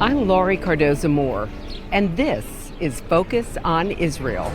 I'm Laurie Cardoza-Moore, and this is Focus on Israel.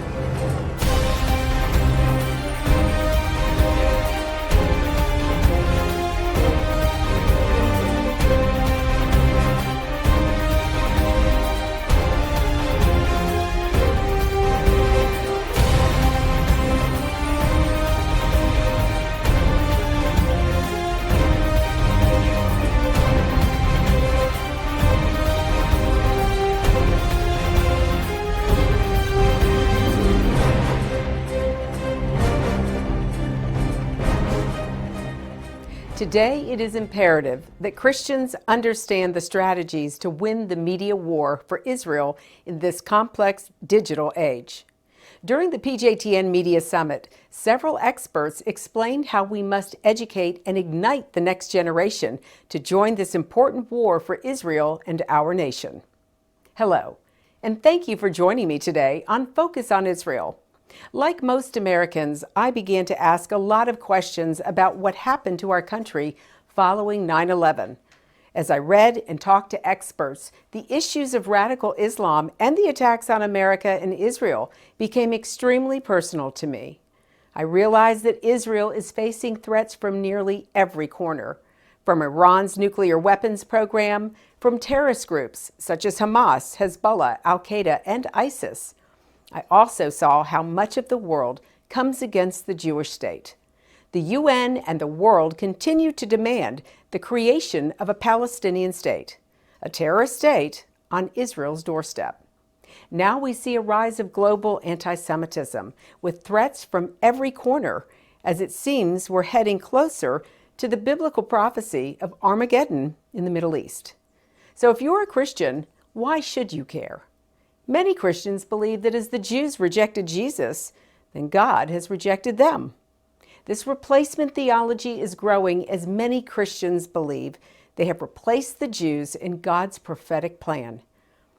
Today, it is imperative that Christians understand the strategies to win the media war for Israel in this complex digital age. During the PJTN Media Summit, several experts explained how we must educate and ignite the next generation to join this important war for Israel and our nation. Hello, and thank you for joining me today on Focus on Israel. Like most Americans, I began to ask a lot of questions about what happened to our country following 9/11. As I read and talked to experts, the issues of radical Islam and the attacks on America and Israel became extremely personal to me. I realized that Israel is facing threats from nearly every corner, from Iran's nuclear weapons program, from terrorist groups such as Hamas, Hezbollah, Al-Qaeda, and ISIS. I also saw how much of the world comes against the Jewish state. The UN and the world continue to demand the creation of a Palestinian state, a terrorist state on Israel's doorstep. Now we see a rise of global anti-Semitism with threats from every corner, as it seems we're heading closer to the biblical prophecy of Armageddon in the Middle East. So if you're a Christian, why should you care? Many Christians believe that as the Jews rejected Jesus, then God has rejected them. This replacement theology is growing as many Christians believe they have replaced the Jews in God's prophetic plan.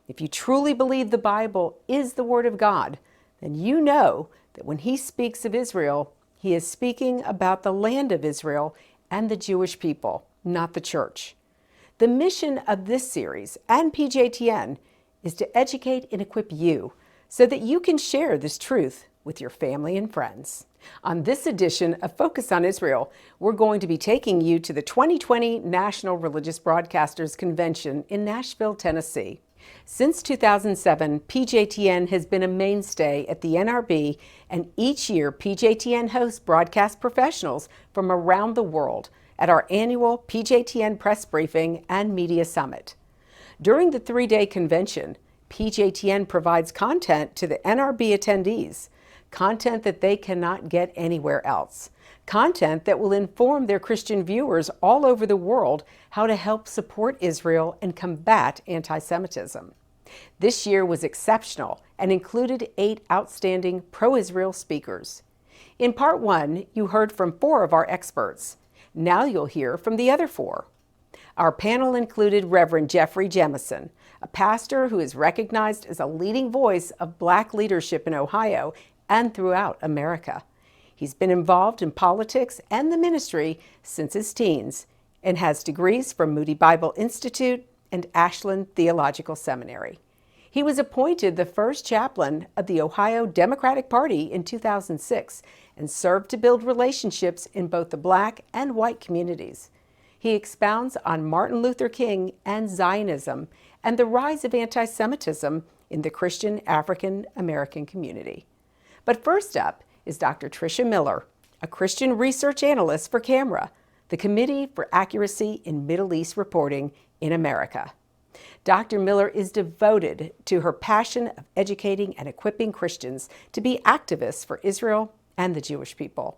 If you truly believe the Bible is the Word of God, then you know that when He speaks of Israel, He is speaking about the land of Israel and the Jewish people, not the church. The mission of this series and PJTN is to educate and equip you so that you can share this truth with your family and friends. On this edition of Focus on Israel, we're going to be taking you to the 2020 National Religious Broadcasters Convention in Nashville, Tennessee. Since 2007, PJTN has been a mainstay at the NRB, and each year PJTN hosts broadcast professionals from around the world at our annual PJTN Press Briefing and Media Summit. During the three-day convention, PJTN provides content to the NRB attendees, content that they cannot get anywhere else, content that will inform their Christian viewers all over the world how to help support Israel and combat anti-Semitism. This year was exceptional and included 8 outstanding pro-Israel speakers. In part 1, you heard from 4 of our experts. Now you'll hear from the other 4. Our panel included Reverend Jeffrey Jemison, a pastor who is recognized as a leading voice of Black leadership in Ohio and throughout America. He's been involved in politics and the ministry since his teens and has degrees from Moody Bible Institute and Ashland Theological Seminary. He was appointed the first chaplain of the Ohio Democratic Party in 2006 and served to build relationships in both the Black and white communities. He expounds on Martin Luther King and Zionism and the rise of anti-Semitism in the Christian African American community. But first up is Dr. Tricia Miller, a Christian research analyst for CAMRA, the Committee for Accuracy in Middle East Reporting in America. Dr. Miller is devoted to her passion of educating and equipping Christians to be activists for Israel and the Jewish people.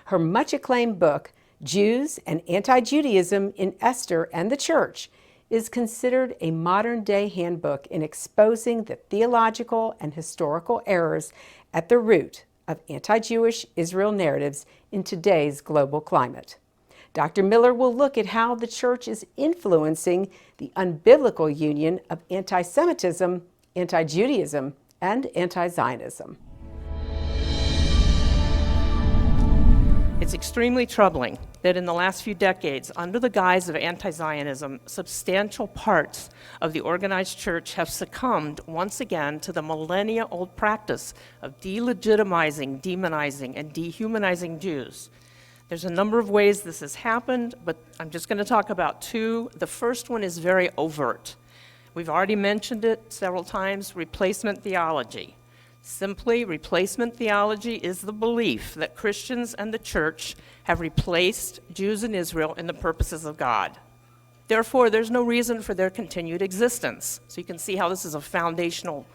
Her much acclaimed book, Jews and Anti-Judaism in Esther and the Church, is considered a modern-day handbook in exposing the theological and historical errors at the root of anti-Jewish Israel narratives in today's global climate. Dr. Miller will look at how the church is influencing the unbiblical union of anti-Semitism, anti-Judaism, and anti-Zionism. It's extremely troubling that in the last few decades, under the guise of anti-Zionism, substantial parts of the organized church have succumbed once again to the millennia-old practice of delegitimizing, demonizing, and dehumanizing Jews. There's a number of ways this has happened, but I'm just going to talk about two. The first one is very overt. We've already mentioned it several times, replacement theology. Simply, replacement theology is the belief that Christians and the church have replaced Jews in Israel in the purposes of God. Therefore, there's no reason for their continued existence. So you can see how this is a foundation of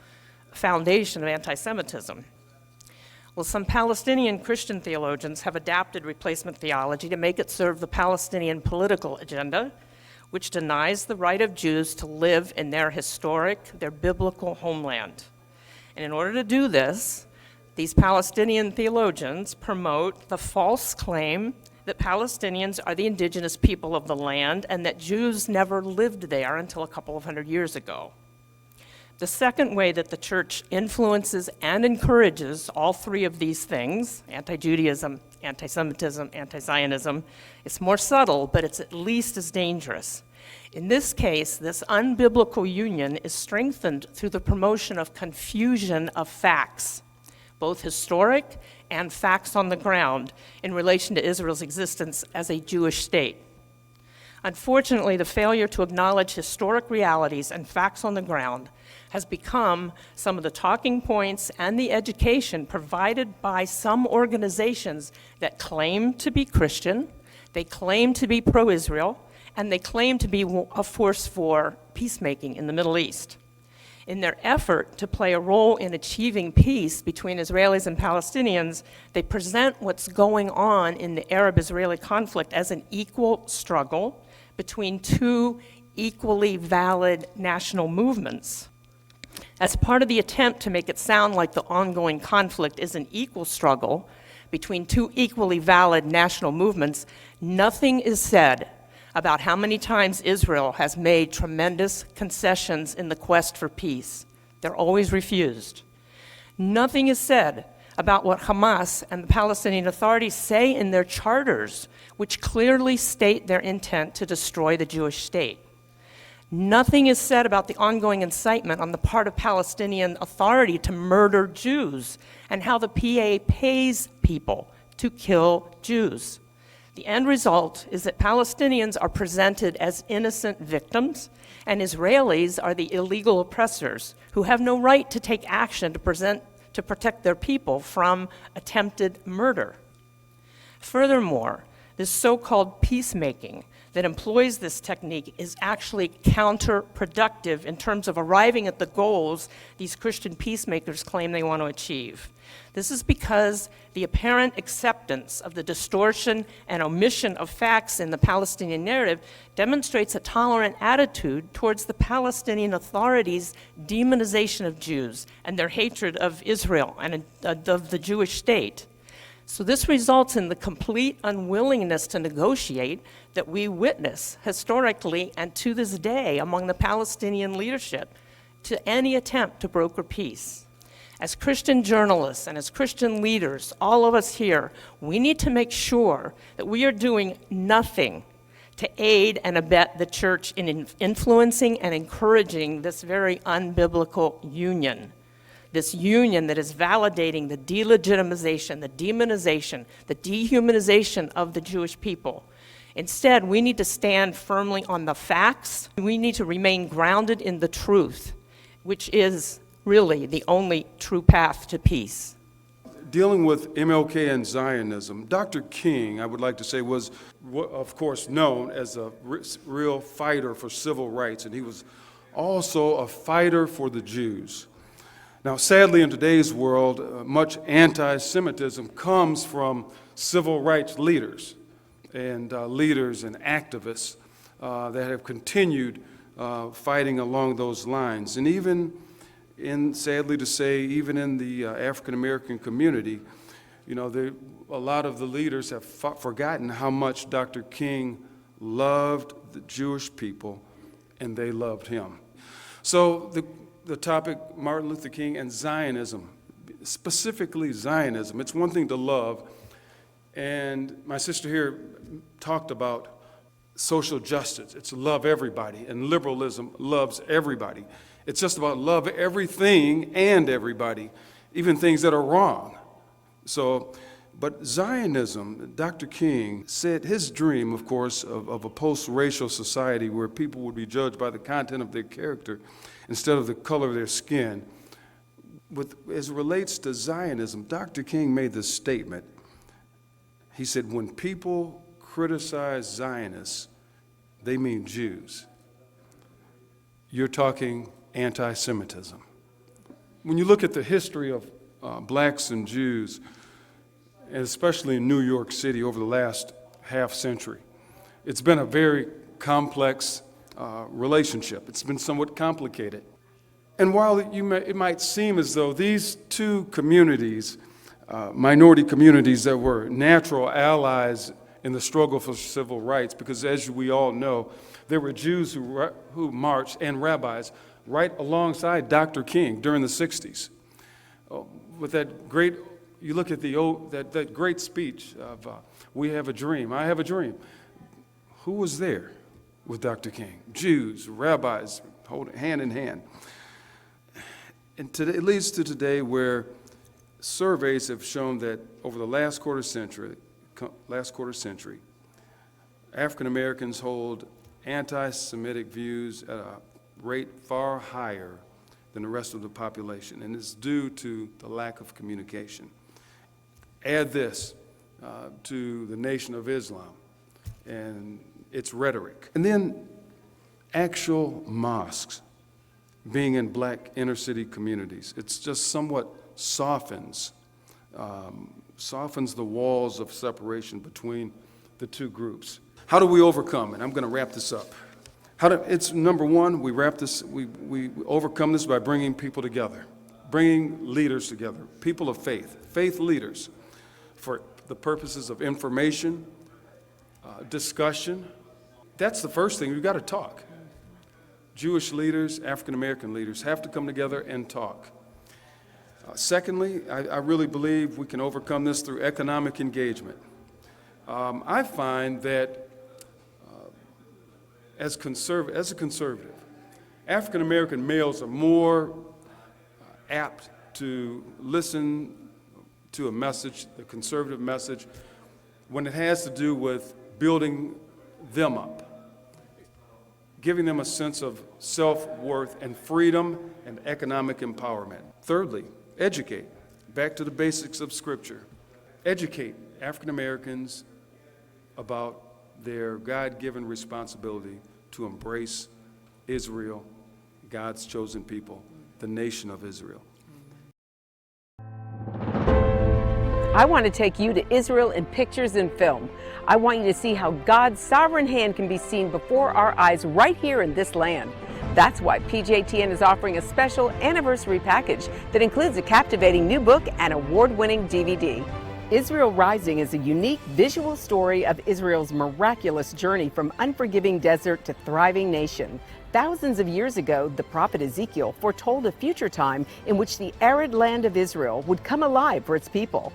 anti-Semitism. Well, some Palestinian Christian theologians have adapted replacement theology to make it serve the Palestinian political agenda, which denies the right of Jews to live in their historic, their biblical homeland. And in order to do this, these Palestinian theologians promote the false claim that Palestinians are the indigenous people of the land and that Jews never lived there until a couple of hundred years ago. The second way that the church influences and encourages all three of these things, anti-Judaism, anti-Semitism, anti-Zionism, is more subtle, but it's at least as dangerous. In this case, this unbiblical union is strengthened through the promotion of confusion of facts, both historic and facts on the ground, in relation to Israel's existence as a Jewish state. Unfortunately, the failure to acknowledge historic realities and facts on the ground has become some of the talking points and the education provided by some organizations that claim to be Christian, they claim to be pro-Israel, and they claim to be a force for peacemaking in the Middle East. In their effort to play a role in achieving peace between Israelis and Palestinians, they present what's going on in the Arab-Israeli conflict as an equal struggle between two equally valid national movements. As part of the attempt to make it sound like the ongoing conflict is an equal struggle between two equally valid national movements, nothing is said about how many times Israel has made tremendous concessions in the quest for peace. They're always refused. Nothing is said about what Hamas and the Palestinian Authority say in their charters, which clearly state their intent to destroy the Jewish state. Nothing is said about the ongoing incitement on the part of Palestinian Authority to murder Jews and how the PA pays people to kill Jews. The end result is that Palestinians are presented as innocent victims, and Israelis are the illegal oppressors who have no right to take action to protect their people from attempted murder. Furthermore, this so-called peacemaking that employs this technique is actually counterproductive in terms of arriving at the goals these Christian peacemakers claim they want to achieve. This is because the apparent acceptance of the distortion and omission of facts in the Palestinian narrative demonstrates a tolerant attitude towards the Palestinian Authority's demonization of Jews and their hatred of Israel and of the Jewish state. So this results in the complete unwillingness to negotiate that we witness historically and to this day among the Palestinian leadership to any attempt to broker peace. As Christian journalists and as Christian leaders, all of us here, we need to make sure that we are doing nothing to aid and abet the church in influencing and encouraging this very unbiblical union. This union that is validating the delegitimization, the demonization, the dehumanization of the Jewish people. Instead, we need to stand firmly on the facts. We need to remain grounded in the truth, which is really the only true path to peace. Dealing with MLK and Zionism, Dr. King, I would like to say, was, of course, known as a real fighter for civil rights, and he was also a fighter for the Jews. Now, sadly, in today's world, much anti-Semitism comes from civil rights leaders and activists that have continued fighting along those lines. And even sadly to say, even in the African-American community, you know, a lot of the leaders have forgotten how much Dr. King loved the Jewish people, and they loved him. So the topic, Martin Luther King and Zionism, specifically Zionism. It's one thing to love And my sister here talked about social justice. It's love everybody, and liberalism loves everybody. It's just about love everything and everybody, even things that are wrong. But Zionism, Dr. King said his dream, of course, of a post-racial society where people would be judged by the content of their character instead of the color of their skin. As it relates to Zionism, Dr. King made this statement. He said, when people criticize Zionists, they mean Jews. You're talking anti-Semitism. When you look at the history of blacks and Jews, and especially in New York City over the last half century, it's been a very complex relationship. It's been somewhat complicated. And while it might seem as though these two communities, minority communities that were natural allies in the struggle for civil rights, because as we all know, there were Jews who marched and rabbis right alongside Dr. King during the 60s. With that great, you look at that great speech of we have a dream, I have a dream. Who was there with Dr. King? Jews, rabbis, holding hand in hand. And today, it leads to today where surveys have shown that over the last quarter century, African Americans hold anti-Semitic views at a rate far higher than the rest of the population, and it's due to the lack of communication. Add this to the Nation of Islam and its rhetoric. And then actual mosques being in black inner city communities. It's just somewhat softens the walls of separation between the two groups. How do we overcome? And I'm going to wrap this up. It's number one, we overcome this by bringing people together, bringing leaders together, people of faith leaders, for the purposes of information, discussion. That's the first thing. We've got to talk. Jewish leaders, African American leaders have to come together and talk. Secondly, I really believe we can overcome this through economic engagement. I find that as a conservative, African American males are more apt to listen to a message, the conservative message, when it has to do with building them up, giving them a sense of self-worth and freedom and economic empowerment. Thirdly, educate. Back to the basics of Scripture. Educate African Americans about their God-given responsibility to embrace Israel, God's chosen people, the nation of Israel. I want to take you to Israel in pictures and film. I want you to see how God's sovereign hand can be seen before our eyes right here in this land. That's why PJTN is offering a special anniversary package that includes a captivating new book and award-winning DVD. Israel Rising is a unique visual story of Israel's miraculous journey from unforgiving desert to thriving nation. Thousands of years ago, the prophet Ezekiel foretold a future time in which the arid land of Israel would come alive for its people.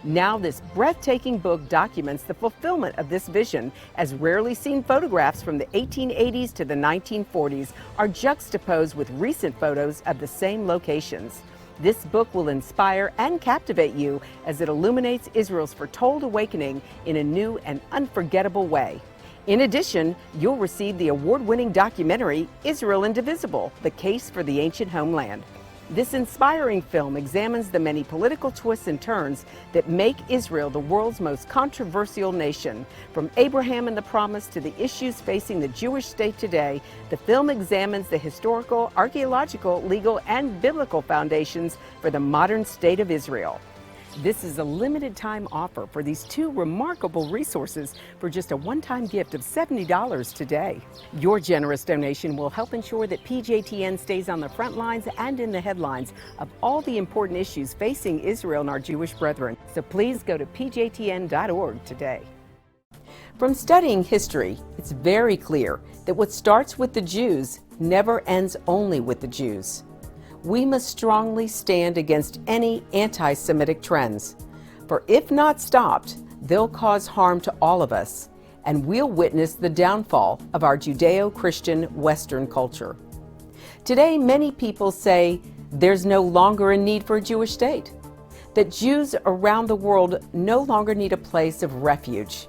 Now this breathtaking book documents the fulfillment of this vision, as rarely seen photographs from the 1880s to the 1940s are juxtaposed with recent photos of the same locations. This book will inspire and captivate you as it illuminates Israel's foretold awakening in a new and unforgettable way. In addition, you'll receive the award-winning documentary, Israel Indivisible: The Case for the Ancient Homeland. This inspiring film examines the many political twists and turns that make Israel the world's most controversial nation. From Abraham and the Promise to the issues facing the Jewish state today, the film examines the historical, archaeological, legal, and biblical foundations for the modern state of Israel. This is a limited time offer for these two remarkable resources for just a one-time gift of $70 today. Your generous donation will help ensure that PJTN stays on the front lines and in the headlines of all the important issues facing Israel and our Jewish brethren. So please go to pjtn.org today. From studying history, it's very clear that what starts with the Jews never ends only with the Jews. We must strongly stand against any anti-Semitic trends, for if not stopped, they'll cause harm to all of us, and we'll witness the downfall of our Judeo-Christian Western culture. Today, many people say there's no longer a need for a Jewish state, that Jews around the world no longer need a place of refuge.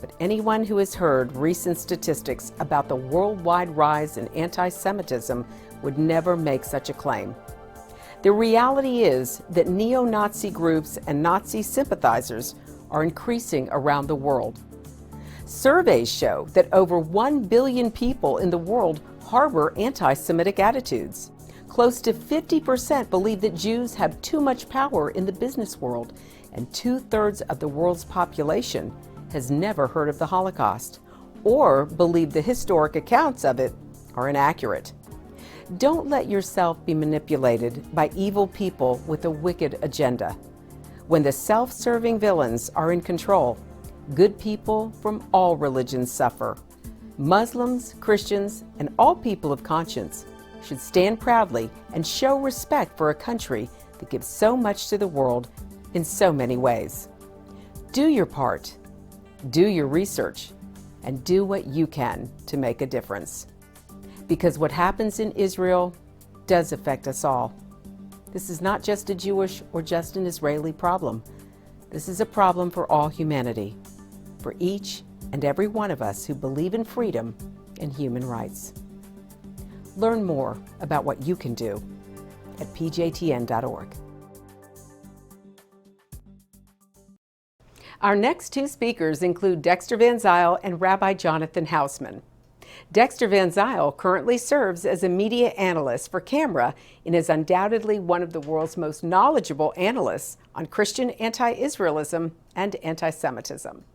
But anyone who has heard recent statistics about the worldwide rise in anti-Semitism would never make such a claim. The reality is that neo-Nazi groups and Nazi sympathizers are increasing around the world. Surveys show that over 1 billion people in the world harbor anti-Semitic attitudes. Close to 50% believe that Jews have too much power in the business world, and 2/3 of the world's population has never heard of the Holocaust or believe the historic accounts of it are inaccurate. Don't let yourself be manipulated by evil people with a wicked agenda. When the self-serving villains are in control, good people from all religions suffer. Muslims, Christians, and all people of conscience should stand proudly and show respect for a country that gives so much to the world in so many ways. Do your part, do your research, and do what you can to make a difference. Because what happens in Israel does affect us all. This is not just a Jewish or just an Israeli problem. This is a problem for all humanity, for each and every one of us who believe in freedom and human rights. Learn more about what you can do at pjtn.org. Our next two speakers include Dexter Van Zyl and Rabbi Jonathan Hausman. Dexter Van Zyl currently serves as a media analyst for Camera and is undoubtedly one of the world's most knowledgeable analysts on Christian anti-Israelism and anti-Semitism.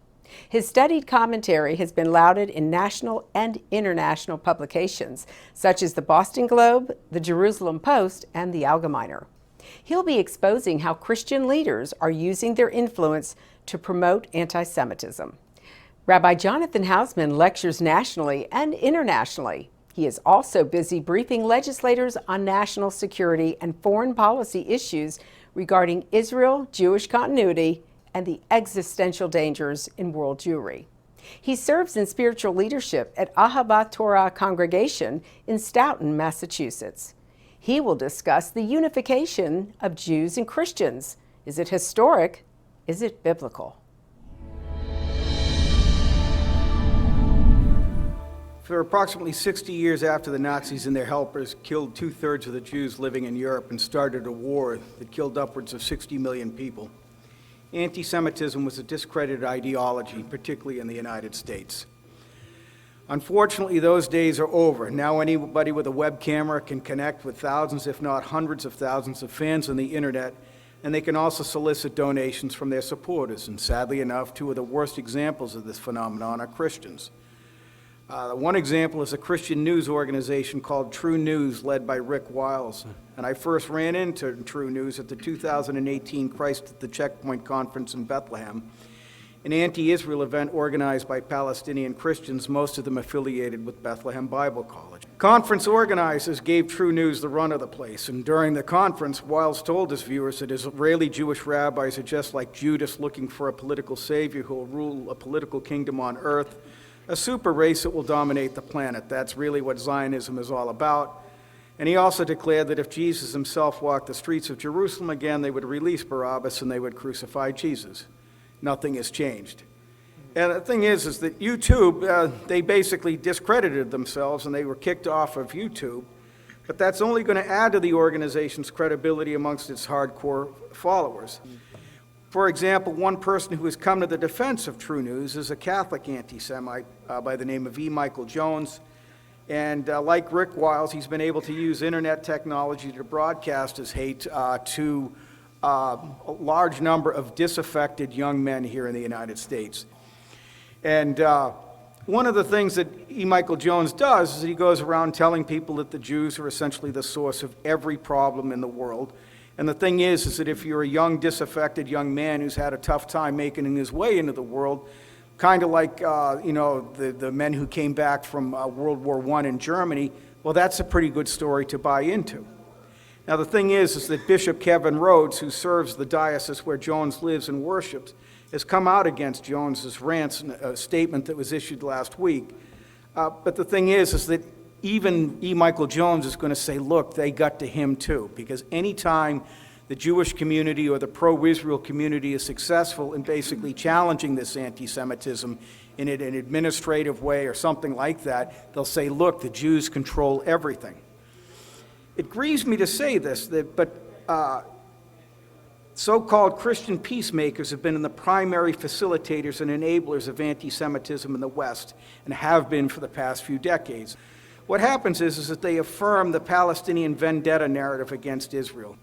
His studied commentary has been lauded in national and international publications, such as the Boston Globe, the Jerusalem Post, and the Allgemeiner. He'll be exposing how Christian leaders are using their influence to promote anti-Semitism. Rabbi Jonathan Hausman lectures nationally and internationally. He is also busy briefing legislators on national security and foreign policy issues regarding Israel, Jewish continuity, and the existential dangers in world Jewry. He serves in spiritual leadership at Ahavat Torah Congregation in Stoughton, Massachusetts. He will discuss the unification of Jews and Christians. Is it historic? Is it biblical? For approximately 60 years after the Nazis and their helpers killed 2/3 of the Jews living in Europe and started a war that killed upwards of 60 million people, anti-Semitism was a discredited ideology, particularly in the United States. Unfortunately, those days are over. Now anybody with a web camera can connect with thousands, if not hundreds of thousands of fans on the internet, and they can also solicit donations from their supporters. And sadly enough, two of the worst examples of this phenomenon are Christians. One example is a Christian news organization called True News, led by Rick Wiles. And I first ran into True News at the 2018 Christ at the Checkpoint Conference in Bethlehem, an anti-Israel event organized by Palestinian Christians, most of them affiliated with Bethlehem Bible College. Conference organizers gave True News the run of the place, and during the conference, Wiles told his viewers that Israeli Jewish rabbis are just like Judas looking for a political savior who will rule a political kingdom on earth, a super race that will dominate the planet. That's really what Zionism is all about. And he also declared that if Jesus himself walked the streets of Jerusalem again, they would release Barabbas and they would crucify Jesus. Nothing has changed. And the thing is that YouTube, they basically discredited themselves and they were kicked off of YouTube. But that's only going to add to the organization's credibility amongst its hardcore followers. For example, one person who has come to the defense of True News is a Catholic anti-Semite by the name of E. Michael Jones. And like Rick Wiles, he's been able to use internet technology to broadcast his hate to a large number of disaffected young men here in the United States. And one of the things that E. Michael Jones does is he goes around telling people that the Jews are essentially the source of every problem in the world. And the thing is that if you're a young, disaffected young man who's had a tough time making his way into the world, kind of like, the men who came back from World War I in Germany, well, that's a pretty good story to buy into. Now, the thing is that Bishop Kevin Rhodes, who serves the diocese where Jones lives and worships, has come out against Jones's rants in a statement that was issued last week. But the thing is that even E. Michael Jones is going to say, look, they got to him too, because anytime the Jewish community or the pro-Israel community is successful in basically challenging this anti-Semitism in an administrative way or something like that, they'll say, look, the Jews control everything. It grieves me to say this, but so-called Christian peacemakers have been the primary facilitators and enablers of anti-Semitism in the West and have been for the past few decades. What happens is that they affirm the Palestinian vendetta narrative against Israel.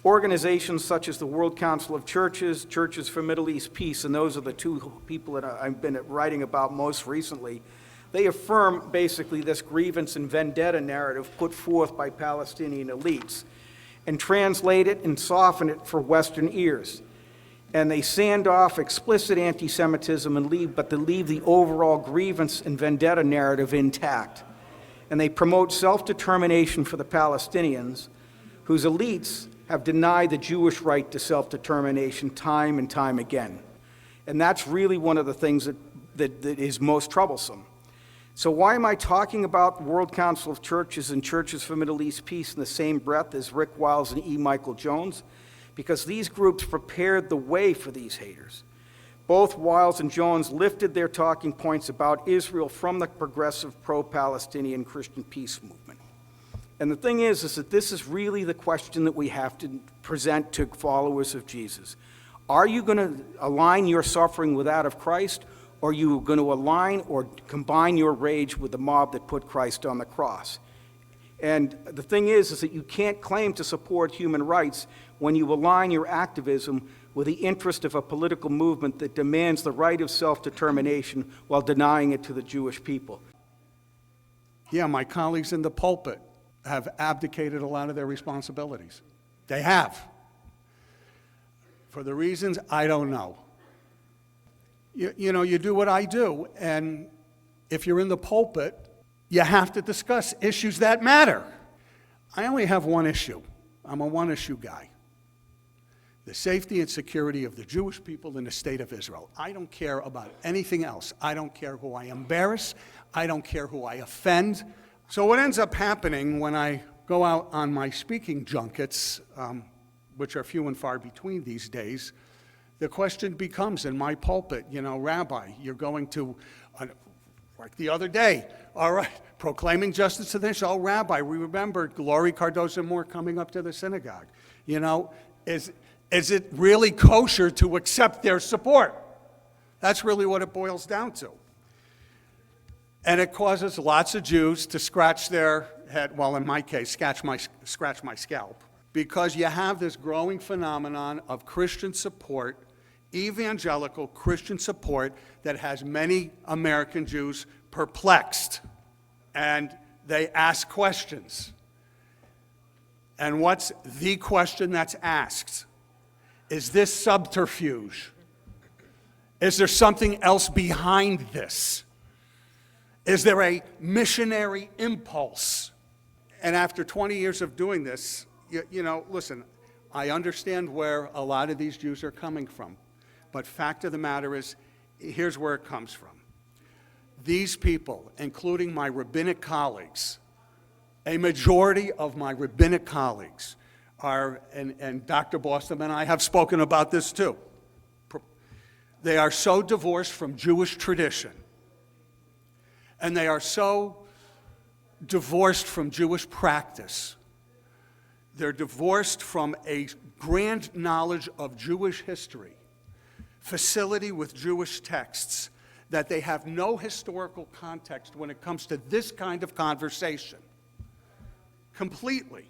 Organizations such as the World Council of Churches, Churches for Middle East Peace, and those are the two people that I've been writing about most recently, they affirm basically this grievance and vendetta narrative put forth by Palestinian elites and translate it and soften it for Western ears. And they sand off explicit anti-Semitism but they leave the overall grievance and vendetta narrative intact. And they promote self-determination for the Palestinians, whose elites have denied the Jewish right to self-determination time and time again. And that's really one of the things that is most troublesome. So why am I talking about the World Council of Churches and Churches for Middle East Peace in the same breath as Rick Wiles and E. Michael Jones? Because these groups prepared the way for these haters. Both Wiles and Jones lifted their talking points about Israel from the progressive pro-Palestinian Christian peace movement. And the thing is that this is really the question that we have to present to followers of Jesus. Are you going to align your suffering with that of Christ, or are you going to align or combine your rage with the mob that put Christ on the cross? And the thing is that you can't claim to support human rights when you align your activism with the interest of a political movement that demands the right of self-determination while denying it to the Jewish people. Yeah, my colleagues in the pulpit have abdicated a lot of their responsibilities. They have. For the reasons, I don't know. You know, you do what I do, and if you're in the pulpit, you have to discuss issues that matter. I only have one issue. I'm a one-issue guy. The safety and security of the Jewish people in the state of Israel. I don't care about anything else. I don't care who I embarrass. I don't care who I offend. So what ends up happening when I go out on my speaking junkets, which are few and far between these days, the question becomes in my pulpit, you know, Rabbi, you're going to, like the other day, all right, proclaiming justice to the nation. Oh, Rabbi, we remember Glory Cardozo-Moore coming up to the synagogue. You know, is it really kosher to accept their support? That's really what it boils down to. And it causes lots of Jews to scratch their head, well, in my case, scratch my scalp, because you have this growing phenomenon of Christian support, evangelical Christian support, that has many American Jews perplexed. And they ask questions. And what's the question that's asked? Is this subterfuge? Is there something else behind this? Is there a missionary impulse? And after 20 years of doing this, you know, listen, I understand where a lot of these Jews are coming from. But fact of the matter is, here's where it comes from. These people, including my rabbinic colleagues, a majority of my rabbinic colleagues are, and Dr. Boston and I have spoken about this too, they are so divorced from Jewish tradition, and they are so divorced from Jewish practice. They're divorced from a grand knowledge of Jewish history, facility with Jewish texts, that they have no historical context when it comes to this kind of conversation. Completely.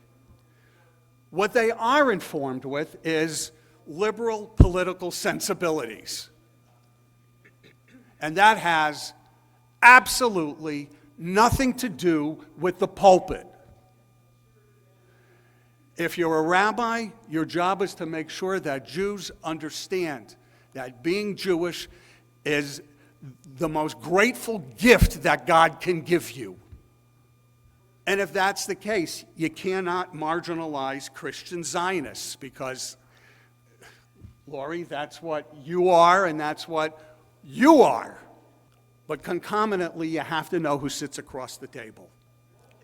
What they are informed with is liberal political sensibilities. And that has absolutely nothing to do with the pulpit. If you're a rabbi, your job is to make sure that Jews understand that being Jewish is the most grateful gift that God can give you. And if that's the case, you cannot marginalize Christian Zionists, because Lori, that's what you are, and that's what you are. But concomitantly, you have to know who sits across the table.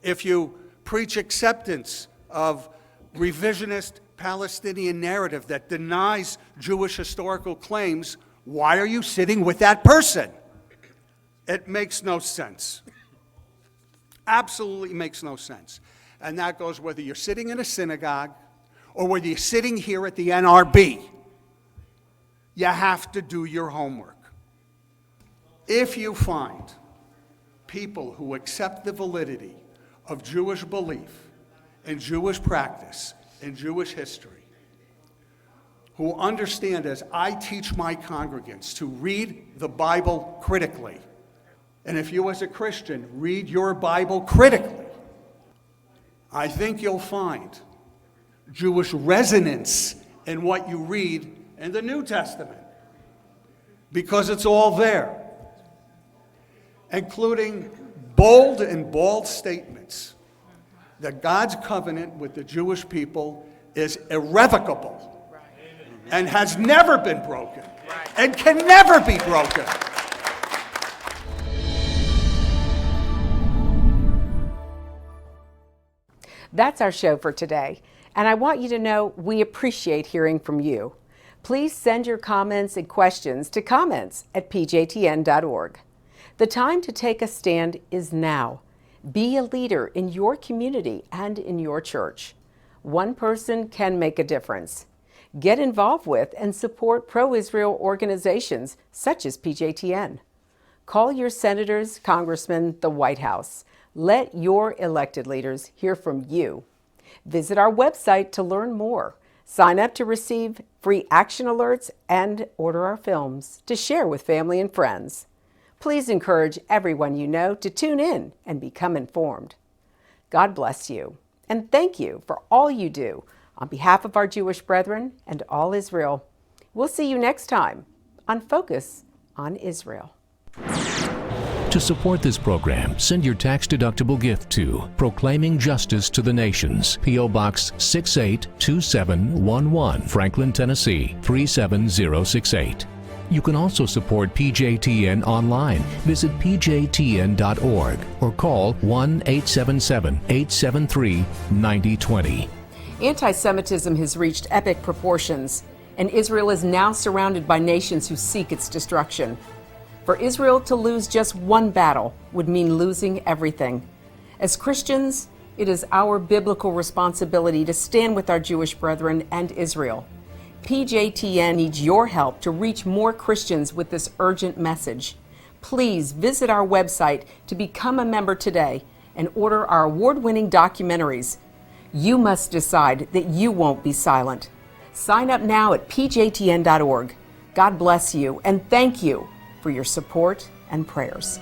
If you preach acceptance of revisionist Palestinian narrative that denies Jewish historical claims, why are you sitting with that person? It makes no sense. Absolutely makes no sense. And that goes whether you're sitting in a synagogue or whether you're sitting here at the NRB. You have to do your homework. If you find people who accept the validity of Jewish belief and Jewish practice and Jewish history, who understand, as I teach my congregants, to read the Bible critically, and if you as a Christian read your Bible critically, I think you'll find Jewish resonance in what you read in the New Testament, because it's all there, including bold and bald statements that God's covenant with the Jewish people is irrevocable and has never been broken and can never be broken. That's our show for today, and I want you to know we appreciate hearing from you. Please send your comments and questions to comments@pjtn.org. The time to take a stand is now. Be a leader in your community and in your church. One person can make a difference. Get involved with and support pro-Israel organizations such as PJTN. Call your senators, congressmen, the White House. Let your elected leaders hear from you. Visit our website to learn more. Sign up to receive free action alerts and order our films to share with family and friends. Please encourage everyone you know to tune in and become informed. God bless you, and thank you for all you do on behalf of our Jewish brethren and all Israel. We'll see you next time on Focus on Israel. To support this program, send your tax-deductible gift to Proclaiming Justice to the Nations, P.O. Box 682711, Franklin, Tennessee 37068. You can also support PJTN online. Visit pjtn.org or call 1-877-873-9020. Anti-Semitism has reached epic proportions, and Israel is now surrounded by nations who seek its destruction. For Israel to lose just one battle would mean losing everything. As Christians, it is our biblical responsibility to stand with our Jewish brethren and Israel. PJTN needs your help to reach more Christians with this urgent message. Please visit our website to become a member today and order our award-winning documentaries. You must decide that you won't be silent. Sign up now at pjtn.org. God bless you, and thank you for your support and prayers.